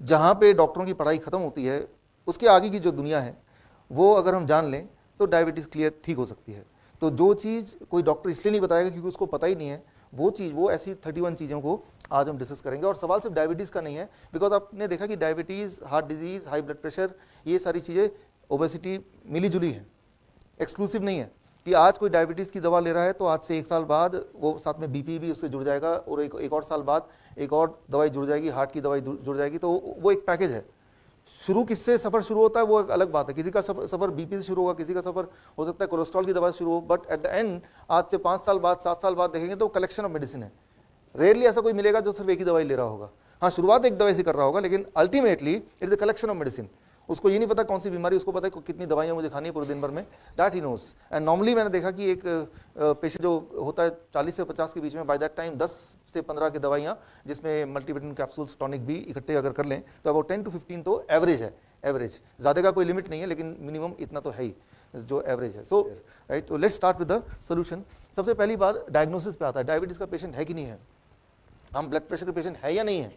जहाँ पे डॉक्टरों की पढ़ाई खत्म होती है, उसके आगे की जो दुनिया है वो अगर हम जान लें तो डायबिटीज़ क्लियर ठीक हो सकती है। तो जो चीज़ कोई डॉक्टर इसलिए नहीं बताएगा क्योंकि उसको पता ही नहीं है, वो चीज़, वो ऐसी 31 चीज़ों को आज हम डिस्कस करेंगे। और सवाल सिर्फ डायबिटीज़ का नहीं है, बिकॉज आपने देखा कि diabetes, heart disease, high blood pressure, ये सारी चीज़ें, ओबेसिटी मिली जुली हैं, एक्सक्लूसिव नहीं है कि आज कोई डायबिटीज़ की दवा ले रहा है तो आज से 1 साल बाद वो साथ में बीपी भी उससे जुड़ जाएगा, और एक और साल बाद एक और दवाई जुड़ जाएगी, हार्ट की दवाई जुड़ जाएगी। तो वो एक पैकेज है। शुरू किससे सफ़र शुरू होता है वो एक अलग बात है, किसी का सफ़र बीपी से शुरू होगा, किसी का सफ़र हो सकता है कोलेस्ट्रॉल की दवा से शुरू हो, बट एट द एंड आज से 5 साल बाद, 7 साल बाद देखेंगे तो कलेक्शन ऑफ मेडिसिन है। रेयरली ऐसा कोई मिलेगा जो सिर्फ एक ही दवाई ले रहा होगा। हाँ, शुरुआत एक दवाई से कर रहा होगा, लेकिन ultimately it is the collection of medicine. उसको ये नहीं पता कौन सी बीमारी, उसको पता है कितनी दवाइयाँ मुझे खानी है पूरे दिन भर में, that he knows. And normally मैंने देखा कि एक पेशेंट जो होता है 40 से 50 के बीच में, बाय दैट टाइम 10 से 15 की दवाइयाँ, जिसमें मल्टीविटामिन कैप्सूल्स, टॉनिक भी इकट्ठे अगर कर लें तो अबाउट 10 to 15 तो एवरेज है। एवरेज, ज़्यादा का कोई लिमिट नहीं है, लेकिन मिनिमम इतना तो है ही जो एवरेज है। सो राइट, तो let's start with the solution. सबसे पहली बात डायग्नोसिस पे आता है, डायबिटीज़ का पेशेंट है कि नहीं है, हम ब्लड प्रेशर के पेशेंट है या नहीं है,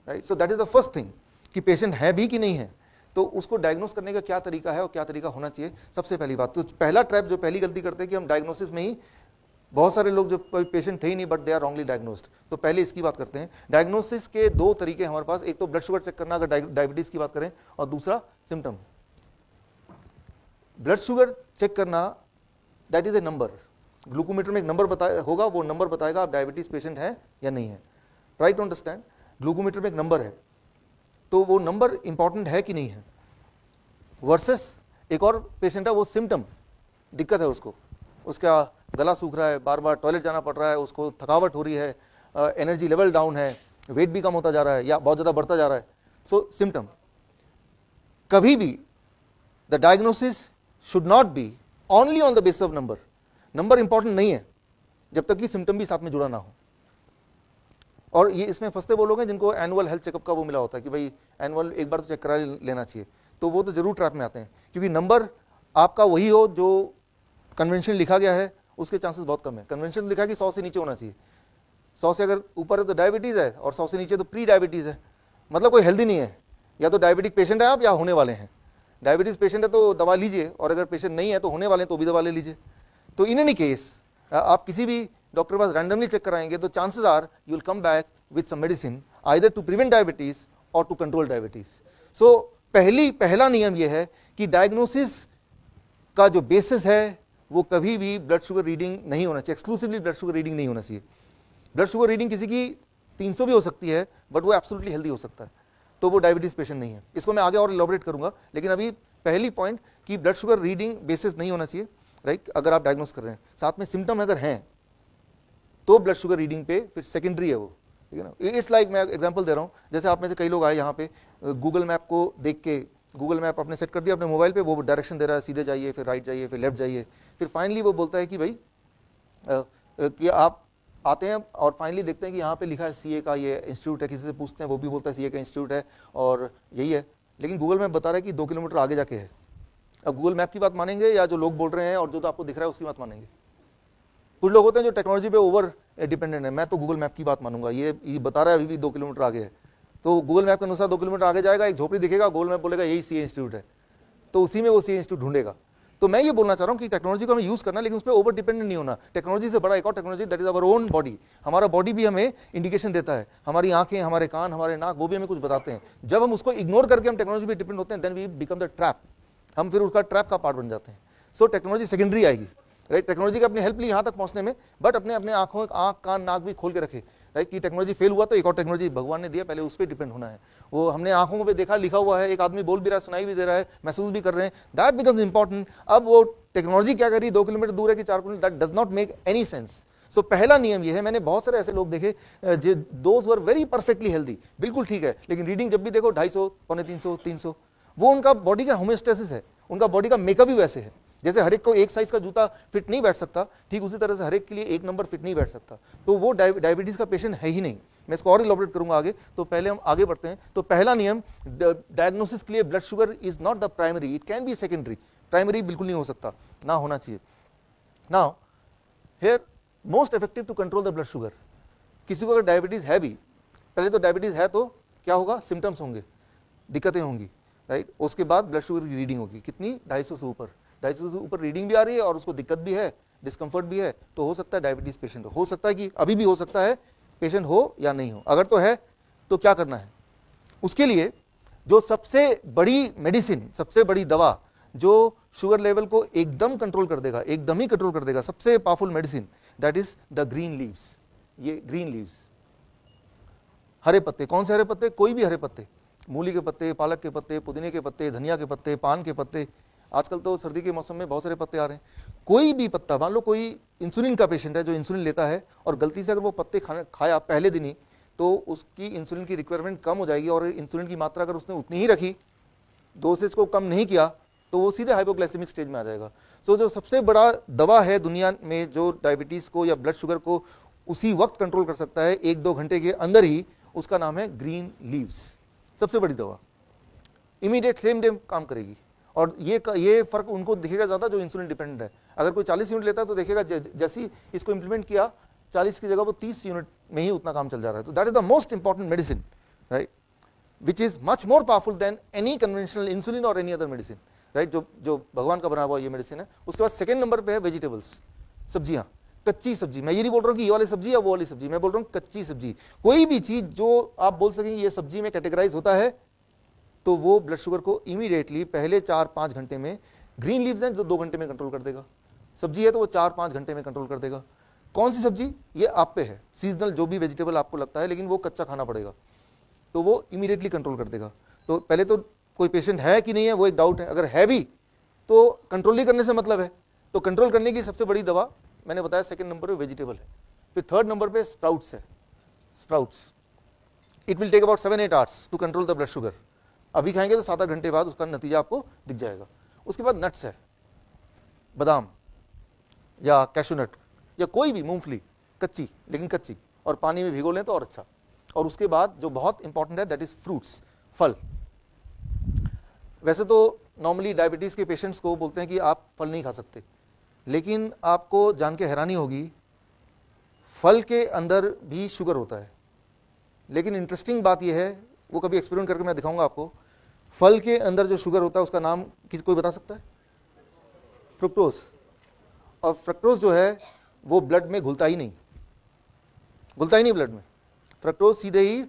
right. So that is the first thing कि पेशेंट है भी कि नहीं है। तो उसको डायग्नोस करने का क्या तरीका है और क्या तरीका होना चाहिए, सबसे पहली बात। तो पहला ट्रैप जो पहली गलती करते हैं कि हम डायग्नोसिस में ही, बहुत सारे लोग जो कोई पेशेंट थे ही नहीं but they are wrongly diagnosed. तो पहले इसकी बात करते हैं। डायग्नोसिस के दो तरीके हमारे पास, एक तो ब्लड शुगर चेक करना अगर डायबिटीज़ की बात करें, और दूसरा सिम्टम। ब्लड शुगर चेक करना, that is a number, glucometer में एक नंबर होगा, वो नंबर बताएगा आप डायबिटीज पेशेंट है या नहीं है। ट्राई टू अंडरस्टैंड, ग्लूकोमीटर में एक नंबर है, तो वो नंबर इंपॉर्टेंट है कि नहीं है, वर्सेस एक और पेशेंट है वो सिम्टम, दिक्कत है उसको, उसका गला सूख रहा है, बार बार टॉयलेट जाना पड़ रहा है, उसको थकावट हो रही है, एनर्जी लेवल डाउन है, वेट भी कम होता जा रहा है या बहुत ज़्यादा बढ़ता जा रहा है। सो सिम्टम। कभी भी the diagnosis should not be only on the basis of number. Number important नहीं है जब तक कि सिम्टम भी साथ में जुड़ा ना हो। और ये इसमें फंसते वो लोग हैं जिनको एनुअल हेल्थ चेकअप का वो मिला होता है कि भाई एनुअल एक बार तो चेक करा लेना चाहिए, तो वो तो जरूर ट्रैप में आते हैं, क्योंकि नंबर आपका वही हो जो कन्वेंशन लिखा गया है, उसके चांसेस बहुत कम है। कन्वेंशन लिखा है कि 100 से नीचे होना चाहिए, 100 से अगर ऊपर है तो डायबिटीज़ है, और 100 से नीचे तो प्री डायबिटीज़ है, मतलब कोई हेल्दी नहीं है, या तो डायबिटिक पेशेंट है आप या होने वाले हैं। डायबिटीज़ पेशेंट है तो दवा लीजिए, और अगर पेशेंट नहीं है तो होने वाले हैं तो भी दवा ले लीजिए। तो इन एनी केस आप किसी भी डॉक्टर के पास रैंडमली चेक कराएंगे तो chances are you will come back with some medicine either to prevent diabetes और टू कंट्रोल डायबिटीज। सो पहला नियम यह है कि डायग्नोसिस का जो बेसिस है वो कभी भी ब्लड शुगर रीडिंग नहीं होना चाहिए, एक्सक्लूसिवली ब्लड शुगर रीडिंग नहीं होना चाहिए। ब्लड शुगर रीडिंग किसी की 300 भी हो सकती है, बट वो एब्सोल्युटली हेल्दी हो सकता है, तो वो डायबिटीज पेशेंट नहीं है। इसको मैं आगे और इलैबोरेट करूंगा, लेकिन अभी पहली पॉइंट कि ब्लड शुगर रीडिंग बेसिस नहीं होना चाहिए, राइट, अगर आप डायग्नोस कर रहे हैं। साथ में सिम्टम अगर हैं तो ब्लड शुगर रीडिंग पे फिर सेकेंडरी है वो, ठीक है ना। इट्स लाइक, मैं एग्जांपल दे रहा हूँ, जैसे आप में से कई लोग आए यहाँ पे, गूगल मैप को देख के, गूगल मैप आपने सेट कर दिया अपने मोबाइल पे, वो डायरेक्शन दे रहा है, सीधे जाइए, फिर राइट जाइए, फिर लेफ्ट जाइए, फिर फाइनली वो बोलता है कि भाई कि आप आते हैं और फाइनली देखते हैं कि यहाँ पे लिखा है सीए का ये इंस्टीट्यूट है, किसी से पूछते हैं वो भी बोलता है सीए का इंस्टीट्यूट है और यही है, लेकिन गूगल मैप बता रहा है कि 2 किलोमीटर आगे जाके है। अब गूगल मैप की बात मानेंगे या जो लोग बोल रहे हैं और जो तो आपको दिख रहा है उसकी बात मानेंगे? कुछ लोग होते हैं जो टेक्नोलॉजी पे ओवर डिपेंडेंट है, मैं तो गूगल मैप की बात मानूंगा, ये बता रहा है अभी भी 2 किलोमीटर आगे है, तो गूगल मैप के अनुसार 2 किलोमीटर आगे जाएगा, एक झोपड़ी दिखेगा, गूगल मैप बोलेगा यही सीए इंस्टीट्यूट है, तो उसी में वो सीए इंस्टीट्यूट ढूंढेगा। तो मैं ये बोलना चाह रहा हूँ कि टेक्नोलॉजी को हमें यूज करना, लेकिन उस पर ओवर डिपेंडेंट नहीं होना। टेक्नोलॉजी से बड़ा एक और technology, that is our own body. हमारा बॉडी भी हमें इंडिकेशन देता है, हमारी आंखें, हमारे कान, हमारे नाक, वो भी हमें कुछ बताते हैं। जब हम उसको इग्नोर करके हम टेक्नोलॉजी पे डिपेंड होते हैं, then we become the trap, हम फिर उसका ट्रैप का पार्ट बन जाते हैं। सो टेक्नोलॉजी सेकेंडरी आएगी, राइट। टेक्नोलॉजी की अपनी हेल्प ली यहाँ तक पहुंचने में, बट अपने आंख, कान, नाक भी खोल के रखे, राइट, कि टेक्नोलॉजी फेल हुआ तो एक और टेक्नोलॉजी भगवान ने दिया, पहले उस पर डिपेंड होना है। वो हमने आंखों पे देखा, लिखा हुआ है, एक आदमी बोल भी रहा है, सुनाई भी दे रहा है, महसूस भी कर रहे हैं, दैट बिकम्स इंपॉर्टेंट। अब वो टेक्नोलॉजी क्या करी, 2 किलोमीटर दूर है कि 4 kilometre, that does not make any sense. So पहला नियम ये है, मैंने बहुत सारे ऐसे लोग देखे जो those were very perfectly healthy, बिल्कुल ठीक है, लेकिन रीडिंग जब भी देखो 250, 350, 300, वो उनका बॉडी का होम्योस्टेसिस है, उनका बॉडी का मेकअप भी वैसे है। जैसे हर एक को एक साइज का जूता फिट नहीं बैठ सकता, ठीक उसी तरह से हर एक के लिए एक नंबर फिट नहीं बैठ सकता, तो वो डायबिटीज का पेशेंट है ही नहीं। मैं इसको और इलैबोरेट करूंगा आगे, तो पहले हम आगे बढ़ते हैं। तो पहला नियम डायग्नोसिस के लिए, blood sugar is not the primary, it can be secondary, primary बिल्कुल नहीं हो सकता, ना होना चाहिए। Now here most effective to control the blood sugar, किसी को अगर डायबिटीज है भी, पहले तो डायबिटीज है तो क्या होगा, सिम्टम्स होंगे। दिक्कतें होंगी, राइट। उसके बाद ब्लड शुगर की रीडिंग होगी कितनी, 250 से ऊपर, 250 से ऊपर रीडिंग भी आ रही है और उसको दिक्कत भी है, डिस्कम्फर्ट भी है, तो हो सकता है डायबिटीज पेशेंट हो सकता है कि अभी भी हो सकता है पेशेंट हो या नहीं हो। अगर तो है तो क्या करना है, उसके लिए जो सबसे बड़ी मेडिसिन, सबसे बड़ी दवा जो शुगर लेवल को एकदम कंट्रोल कर देगा, एकदम ही कंट्रोल कर देगा, सबसे powerful medicine, that is the green leaves. ये ग्रीन लीव्स, हरे पत्ते, कौन से हरे पत्ते, कोई भी हरे पत्ते, मूली के पत्ते, पालक के पत्ते, पुदीने के पत्ते, धनिया के पत्ते, पान के पत्ते, आजकल तो सर्दी के मौसम में बहुत सारे पत्ते आ रहे हैं, कोई भी पत्ता, मान लो कोई इंसुलिन का पेशेंट है जो इंसुलिन लेता है और गलती से अगर वो पत्ते खाया पहले दिन ही, तो उसकी इंसुलिन की रिक्वायरमेंट कम हो जाएगी और इंसुलिन की मात्रा अगर उसने उतनी ही रखी, डोसेज को कम नहीं किया, तो वो सीधे हाइपोग्लाइसेमिक स्टेज में आ जाएगा। सो जो सबसे बड़ा दवा है दुनिया में जो डायबिटीज को या ब्लड शुगर को उसी वक्त कंट्रोल कर सकता है 1-2 घंटे के अंदर ही, उसका नाम है ग्रीन लीव्स। सबसे बड़ी दवा, इमीडिएट सेम डे काम करेगी। और ये फर्क उनको दिखेगा ज्यादा जो इंसुलिन डिपेंडेंट है। अगर कोई 40 यूनिट लेता है तो देखेगा जैसे ही इसको इंप्लीमेंट किया 40 की जगह वो 30 यूनिट में ही उतना काम चल जा रहा है। तो that is the most important medicine, right, which is much more powerful than any conventional insulin और एनी अदर मेडिसिन, राइट, जो भगवान का बना हुआ ये मेडिसिन है। उसके बाद सेकंड नंबर पे है वेजिटेबल्स, सब्जियां, कच्ची सब्जी। मैं ये नहीं बोल रहा हूँ कि ये वाली सब्जी या वो वाली सब्जी, मैं बोल रहा हूँ कच्ची सब्जी। कोई भी चीज जो आप बोल सकें ये सब्जी में कैटेगराइज होता है तो वो ब्लड शुगर को इमीडिएटली पहले 4-5 घंटे में, ग्रीन लीव्स हैं जो 2 घंटे में कंट्रोल कर देगा, सब्जी है तो वो 4-5 घंटे में कंट्रोल कर देगा। कौन सी सब्जी, ये आप पे है, सीजनल जो भी वेजिटेबल आपको लगता है, लेकिन वो कच्चा खाना पड़ेगा, तो वो इमीडिएटली कंट्रोल कर देगा। तो पहले तो कोई पेशेंट है कि नहीं है वो एक डाउट है, अगर है भी तो कंट्रोल नहीं करने से मतलब है। तो कंट्रोल करने की सबसे बड़ी दवा मैंने बताया सेकंड नंबर पे वेजिटेबल है। फिर थर्ड नंबर पे स्प्राउट्स है, sprouts. It will take about 7-8 hours to control the blood sugar. अभी खाएंगे तो 7-8 घंटे बाद उसका नतीजा आपको दिख जाएगा। उसके बाद नट्स है, बादाम या कैशू नट या कोई भी मूंगफली, कच्ची, लेकिन कच्ची, और पानी में भिगो लें तो और अच्छा। और उसके बाद जो बहुत इंपॉर्टेंट है दैट इज फ्रूट्स, फल। वैसे तो नॉर्मली डायबिटीज के पेशेंट्स को बोलते हैं कि आप फल नहीं खा सकते, लेकिन आपको जान के हैरानी होगी फल के अंदर भी शुगर होता है। लेकिन इंटरेस्टिंग बात यह है, वो कभी एक्सपेरिमेंट करके मैं दिखाऊंगा आपको, फल के अंदर जो शुगर होता है उसका नाम किसी कोई बता सकता है? फ्रुक्टोज। और फ्रक्टोज जो है वो ब्लड में घुलता ही नहीं, घुलता ही नहीं ब्लड में। फ्रक्टोज सीधे ही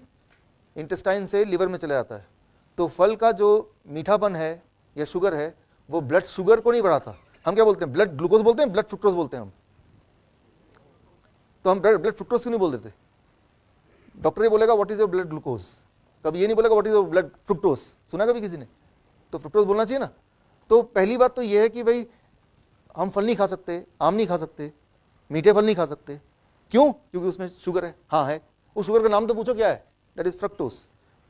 इंटेस्टाइन से लिवर में चला जाता है। तो फल का जो मीठापन है या शुगर है वो ब्लड शुगर को नहीं बढ़ाता। हम क्या बोलते हैं, ब्लड ग्लूकोज बोलते हैं, ब्लड फ्रुक्टोज बोलते हैं हम। तो हम ब्लड फ्रुक्टोज क्यों नहीं बोल देते? डॉक्टर ये बोलेगा what is your blood glucose, कभी ये नहीं बोलेगा what is your blood fructose. सुना कभी किसी ने? तो फ्रुक्टोज बोलना चाहिए ना। तो पहली बात तो ये है कि भाई हम फल नहीं खा सकते, आम नहीं खा सकते, मीठे फल नहीं खा सकते। क्यों? क्योंकि उसमें शुगर है। हाँ है, उस शुगर का नाम तो पूछो क्या है, दैट इज फ्रक्टोज,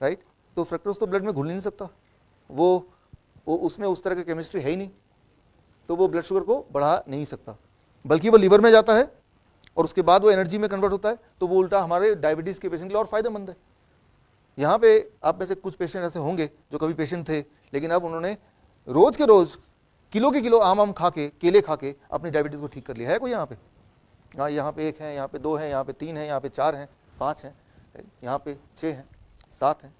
राइट। तो फ्रक्टोज तो ब्लड में घुल नहीं सकता, वो उसमें उस तरह की केमिस्ट्री है ही नहीं, तो वो ब्लड शुगर को बढ़ा नहीं सकता, बल्कि वो लीवर में जाता है और उसके बाद वो एनर्जी में कन्वर्ट होता है। तो वो उल्टा हमारे डायबिटीज के पेशेंट के लिए और फायदेमंद है। यहाँ पे आप में से कुछ पेशेंट ऐसे होंगे जो कभी पेशेंट थे, लेकिन अब उन्होंने रोज के रोज किलो के किलो आम खा के, केले खा के अपनी डायबिटीज को ठीक कर लिया है। कोई यहाँ पे? हाँ, यहाँ पे 1 है, यहाँ पे 2 है, यहाँ पे 3 है, यहाँ पे 4 है, 5 है, यहाँ पे 6 है, 7 है।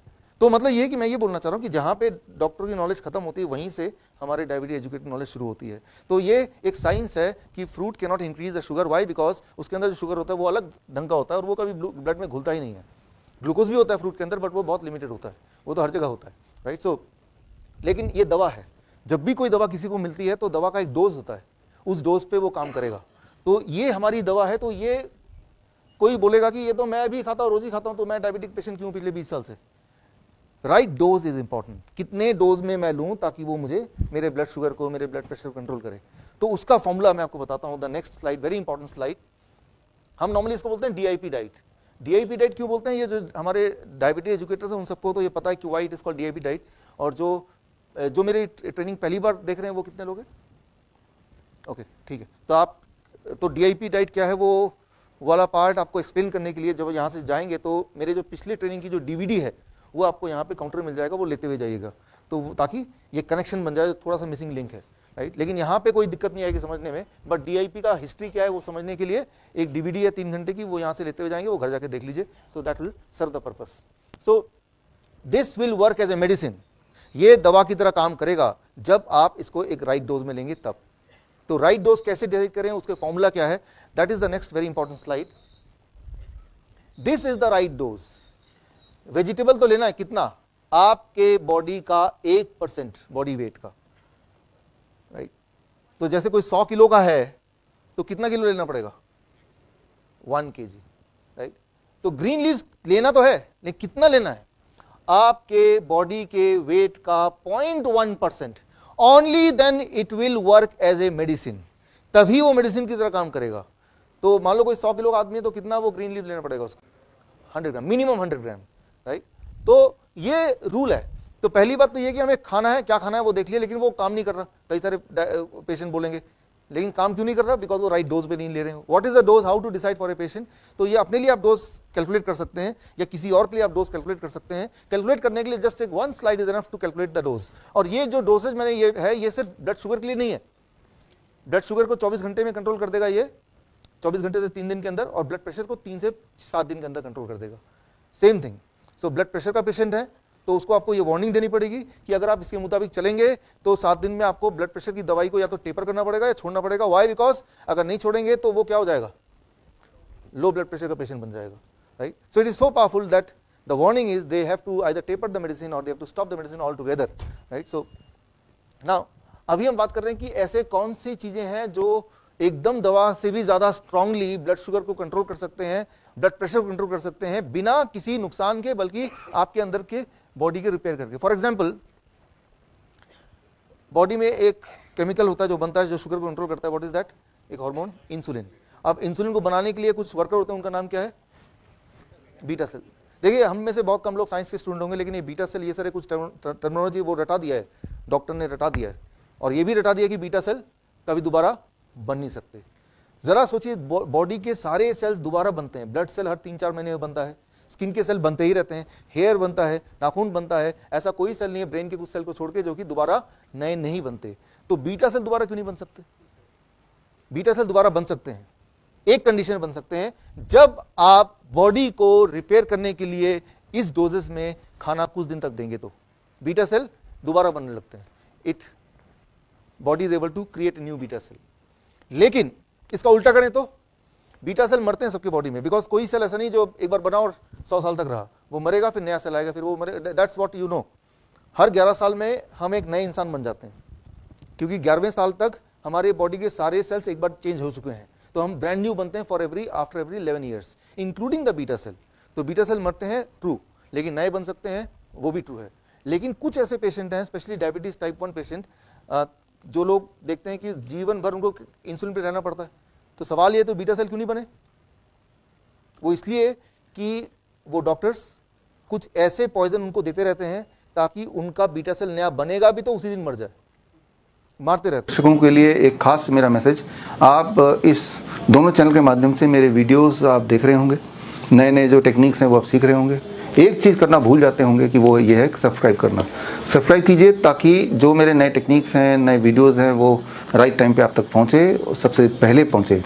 तो मतलब ये कि मैं ये बोलना चाह रहा हूँ कि जहाँ पे डॉक्टर की नॉलेज खत्म होती है वहीं से हमारे डायबिटीज एजुकेटेड नॉलेज शुरू होती है। तो ये एक साइंस है कि fruit can not increase the sugar. Why? Because उसके अंदर जो शुगर होता है वो अलग ढंग का होता है और वो कभी ब्लड में घुलता ही नहीं है। ग्लूकोज भी होता है फ्रूट के अंदर, बट वो बहुत लिमिटेड होता है, वो तो हर जगह होता है, राइट। सो लेकिन ये दवा है, जब भी कोई दवा किसी को मिलती है तो दवा का एक डोज होता है, उस डोज पे वो काम करेगा। तो ये हमारी दवा है। तो ये कोई बोलेगा कि ये तो मैं भी खाता हूँ, रोज ही खाता हूँ, तो मैं डायबिटिक पेशेंट क्यों पिछले 20 साल से? Right dose is important. कितने डोज में मैं लूं ताकि वो मुझे मेरे ब्लड शुगर को, मेरे ब्लड प्रेशर को कंट्रोल करे। तो उसका फॉर्मूला मैं आपको बताता हूं। The next slide, very important slide. हम नॉर्मली इसको बोलते हैं डीआईपी डाइट। डीआईपी डाइट क्यों बोलते हैं? ये जो हमारे डायबिटीज एजुकेटर्स हैं उन सबको तो ये पता है कि why it is called DIP diet. और जो मेरी ट्रेनिंग पहली बार देख रहे हैं वो कितने लोग हैं? ओके, ठीक है। तो डीआईपी डाइट क्या है वो वाला पार्ट आपको एक्सप्लेन करने के लिए जब यहाँ से जाएंगे तो मेरे जो पिछली ट्रेनिंग की जो डीवीडी है वो आपको यहाँ पे काउंटर मिल जाएगा, वो लेते हुए जाइएगा, तो ताकि ये कनेक्शन बन जाए। थोड़ा सा मिसिंग लिंक है, राइट। लेकिन यहाँ पे कोई दिक्कत नहीं आएगी समझने में, बट डीआईपी का हिस्ट्री क्या है वो समझने के लिए एक डीवीडी है 3 घंटे की, वो यहाँ से लेते हुए जाएंगे, वो घर जाके देख लीजिए, तो that will serve the purpose. So this will work as a medicine, ये दवा की तरह काम करेगा जब आप इसको एक राइट डोज में लेंगे तब। तो राइट डोज कैसे डिसाइड करें, उसके फॉर्मूला क्या है, that is the next very important slide. This is the right dose. Vegetable तो लेना है कितना, आपके बॉडी का 1% बॉडी वेट का, राइट। तो जैसे कोई 100 किलो का है तो कितना किलो लेना पड़ेगा, 1 kg, राइट। तो ग्रीन लीव्स लेना तो है, लेकिन कितना लेना है, आपके बॉडी के वेट का 0.1%, only then it will work as a medicine, तभी वो मेडिसिन की तरह काम करेगा। तो मान लो कोई 100 किलो का आदमी है तो कितना वो ग्रीन लीव लेना पड़ेगा उसको, 100 ग्राम, मिनिमम 100 ग्राम, राइट। तो ये रूल है। तो पहली बात तो ये कि हमें खाना है, क्या खाना है वो देख लिया, लेकिन वो काम नहीं कर रहा। कई सारे पेशेंट बोलेंगे लेकिन काम क्यों नहीं कर रहा, बिकॉज वो राइट डोज पे नहीं ले रहे हैं। What is the dose, how to decide for a patient, तो ये अपने लिए आप डोज कैलकुलेट कर सकते हैं या किसी और के लिए आप डोज कैलकुलेट कर सकते हैं। कैलकुलेट करने के लिए जस्ट एक 1 slide is enough to calculate the dose. और ये जो डोसेज मैंने ये है, ये सिर्फ ब्लड शुगर के लिए नहीं है। ब्लड शुगर को 24 घंटे में कंट्रोल कर देगा ये, 24 घंटे से 3 दिन के अंदर, और ब्लड प्रेशर को 3 से 7 दिन के अंदर कंट्रोल कर देगा, same thing. So blood pressure का पेशेंट है तो उसको आपको ये वार्निंग देनी पड़ेगी कि अगर आप इसके मुताबिक चलेंगे तो 7 दिन में आपको ब्लड प्रेशर की दवाई को या तो टेपर करना पड़ेगा या छोड़ना पड़ेगा। वाई, बिकॉज अगर नहीं छोड़ेंगे तो वो क्या हो जाएगा, लो ब्लड प्रेशर का पेशेंट बन जाएगा, right. So it is so powerful that the warning is they have to either taper the medicine और they have to stop the medicine all together, right. So now अभी हम बात कर रहे हैं कि ऐसे कौन सी चीजें हैं जो एकदम दवा से भी ज्यादा स्ट्रांगली ब्लड शुगर को कंट्रोल कर सकते हैं, ब्लड प्रेशर को कंट्रोल कर सकते हैं बिना किसी नुकसान के, बल्कि आपके अंदर के बॉडी के रिपेयर करके। फॉर एग्जाम्पल, बॉडी में एक केमिकल होता है जो बनता है जो शुगर को कंट्रोल करता है। व्हाट इज दैट, एक हार्मोन इंसुलिन। अब इंसुलिन को बनाने के लिए कुछ वर्कर होते हैं, उनका नाम क्या है, बीटा सेल। देखिए हम में से बहुत कम लोग साइंस के स्टूडेंट होंगे, लेकिन ये बीटा सेल, ये सारे कुछ टर्मिनोलॉजी वो रटा दिया है, डॉक्टर ने रटा दिया है, और ये भी रटा दिया कि बीटा सेल कभी दोबारा बन नहीं सकते। जरा सोचिए, बॉडी के सारे सेल्स दोबारा बनते हैं। ब्लड सेल हर 3-4 महीने में बनता है, स्किन के सेल बनते ही रहते हैं, हेयर बनता है, नाखून बनता है, ऐसा कोई सेल नहीं है ब्रेन के कुछ सेल को छोड़ के जो कि दोबारा नए नहीं बनते। तो बीटा सेल दोबारा क्यों नहीं बन सकते, बीटा सेल दोबारा बन सकते हैं, एक कंडीशन बन सकते हैं, जब आप बॉडी को रिपेयर करने के लिए इस डोजेस में खाना कुछ दिन तक देंगे तो बीटा सेल दोबारा बनने लगते हैं। It body is able to create new beta cell. लेकिन इसका उल्टा करें तो बीटा सेल मरते हैं सबके बॉडी में, बिकॉज कोई सेल ऐसा नहीं जो एक बार बना और 100 साल तक रहा, वो मरेगा फिर नया सेल आएगा फिर वो मरे। That's what you know. हर 11 साल में हम एक नए इंसान बन जाते हैं, क्योंकि 11वें साल तक हमारे बॉडी के सारे सेल्स एक बार चेंज हो चुके हैं, तो हम ब्रांड न्यू बनते हैं for every after every 11 years, including the beta cell. तो बीटा सेल मरते हैं, ट्रू, लेकिन नए बन सकते हैं, वो भी ट्रू है। लेकिन कुछ ऐसे पेशेंट हैं, स्पेशली डायबिटीज टाइप 1 पेशेंट, जो लोग देखते हैं कि जीवन भर उनको इंसुलिन पे रहना पड़ता है। तो सवाल ये, तो बीटा सेल क्यों नहीं बने, वो इसलिए कि वो डॉक्टर्स कुछ ऐसे पॉइजन उनको देते रहते हैं ताकि उनका बीटा सेल नया बनेगा भी तो उसी दिन मर जाए, मारते रहते हैं। दर्शकों के लिए एक खास मेरा मैसेज, आप इस दोनों चैनल के माध्यम से मेरे वीडियोस आप देख रहे होंगे, नए नए जो टेक्निक्स हैं वो आप सीख रहे होंगे। एक चीज़ करना भूल जाते होंगे कि वो ये है सब्सक्राइब करना। सब्सक्राइब कीजिए ताकि जो मेरे नए टेक्निक्स हैं, नए वीडियोस हैं, वो राइट टाइम पे आप तक पहुँचे, सबसे पहले पहुँचे।